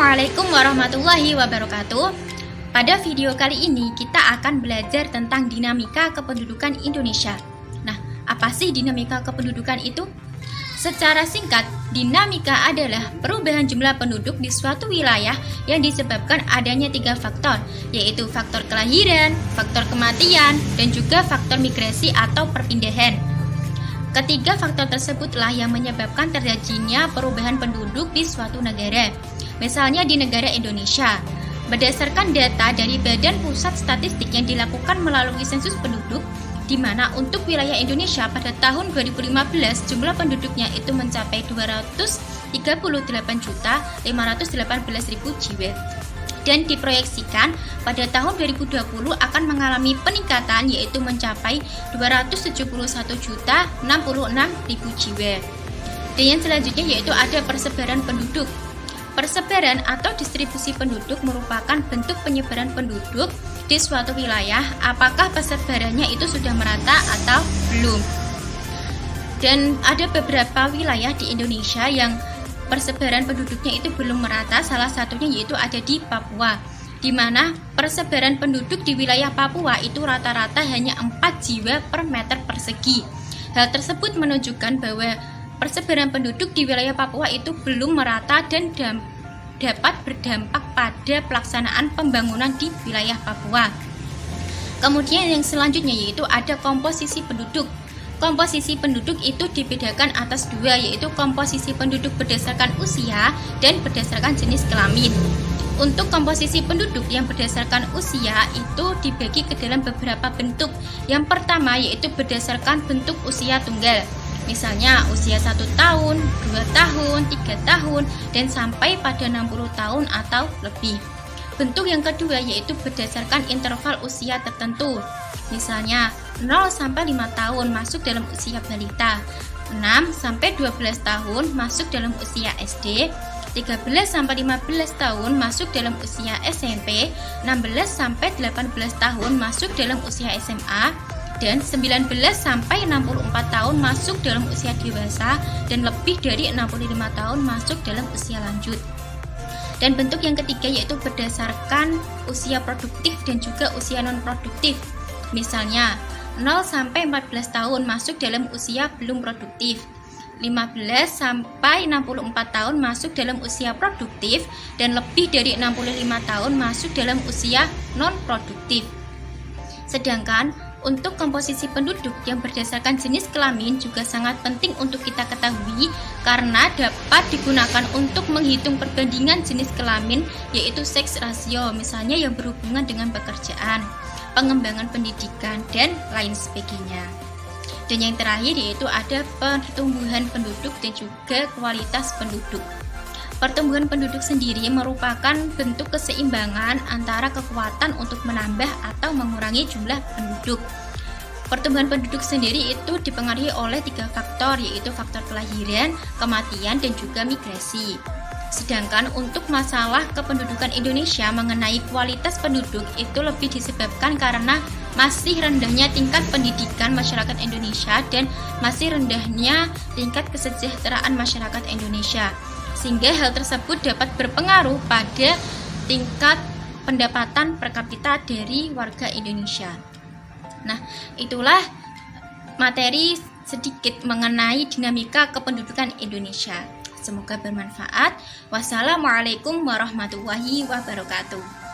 Assalamualaikum warahmatullahi wabarakatuh. Pada video kali ini kita akan belajar tentang dinamika kependudukan Indonesia. Nah, apa sih dinamika kependudukan itu? Secara singkat, dinamika adalah perubahan jumlah penduduk di suatu wilayah yang disebabkan adanya 3 faktor, yaitu faktor kelahiran, faktor kematian, dan juga faktor migrasi atau perpindahan. Ketiga faktor tersebutlah yang menyebabkan terjadinya perubahan penduduk di suatu negara. Misalnya di negara Indonesia, berdasarkan data dari Badan Pusat Statistik yang dilakukan melalui sensus penduduk, di mana untuk wilayah Indonesia pada tahun 2015 jumlah penduduknya itu mencapai 238.518.000 jiwa. Dan diproyeksikan pada tahun 2020 akan mengalami peningkatan yaitu mencapai 271.066.000 jiwa. Dan yang selanjutnya yaitu ada persebaran penduduk. Persebaran atau distribusi penduduk merupakan bentuk penyebaran penduduk di suatu wilayah, apakah persebarannya itu sudah merata atau belum. Dan ada beberapa wilayah di Indonesia yang persebaran penduduknya itu belum merata, salah satunya yaitu ada di Papua, di mana persebaran penduduk di wilayah Papua itu rata-rata hanya 4 jiwa per meter persegi. Hal tersebut menunjukkan bahwa persebaran penduduk di wilayah Papua itu belum merata dan dapat berdampak pada pelaksanaan pembangunan di wilayah Papua. Kemudian yang selanjutnya yaitu ada komposisi penduduk. Komposisi penduduk itu dibedakan atas 2, yaitu komposisi penduduk berdasarkan usia dan berdasarkan jenis kelamin. Untuk komposisi penduduk yang berdasarkan usia itu dibagi ke dalam beberapa bentuk. Yang pertama yaitu berdasarkan bentuk usia tunggal. Misalnya usia 1 tahun, 2 tahun, 3 tahun, dan sampai pada 60 tahun atau lebih. Bentuk yang kedua yaitu berdasarkan interval usia tertentu. Misalnya 0 sampai 5 tahun masuk dalam usia balita, 6 sampai 12 tahun masuk dalam usia SD, 13 sampai 15 tahun masuk dalam usia SMP, 16 sampai 18 tahun masuk dalam usia SMA, dan 19 sampai 64 tahun masuk dalam usia dewasa, dan lebih dari 65 tahun masuk dalam usia lanjut. Dan bentuk yang ketiga yaitu berdasarkan usia produktif dan juga usia non produktif. Misalnya 0 sampai 14 tahun masuk dalam usia belum produktif, 15 sampai 64 tahun masuk dalam usia produktif, dan lebih dari 65 tahun masuk dalam usia non produktif. Sedangkan untuk komposisi penduduk yang berdasarkan jenis kelamin juga sangat penting untuk kita ketahui karena dapat digunakan untuk menghitung perbandingan jenis kelamin, yaitu sex ratio, misalnya yang berhubungan dengan pekerjaan, pengembangan pendidikan, dan lain sebagainya. Dan yang terakhir yaitu ada pertumbuhan penduduk dan juga kualitas penduduk. Pertumbuhan penduduk sendiri merupakan bentuk keseimbangan antara kekuatan untuk menambah atau mengurangi jumlah penduduk. Pertumbuhan penduduk sendiri itu dipengaruhi oleh 3 faktor, yaitu faktor kelahiran, kematian, dan juga migrasi. Sedangkan untuk masalah kependudukan Indonesia mengenai kualitas penduduk itu lebih disebabkan karena masih rendahnya tingkat pendidikan masyarakat Indonesia dan masih rendahnya tingkat kesejahteraan masyarakat Indonesia. Sehingga hal tersebut dapat berpengaruh pada tingkat pendapatan per kapita dari warga Indonesia. Nah, itulah materi sedikit mengenai dinamika kependudukan Indonesia. Semoga bermanfaat. Wassalamualaikum warahmatullahi wabarakatuh.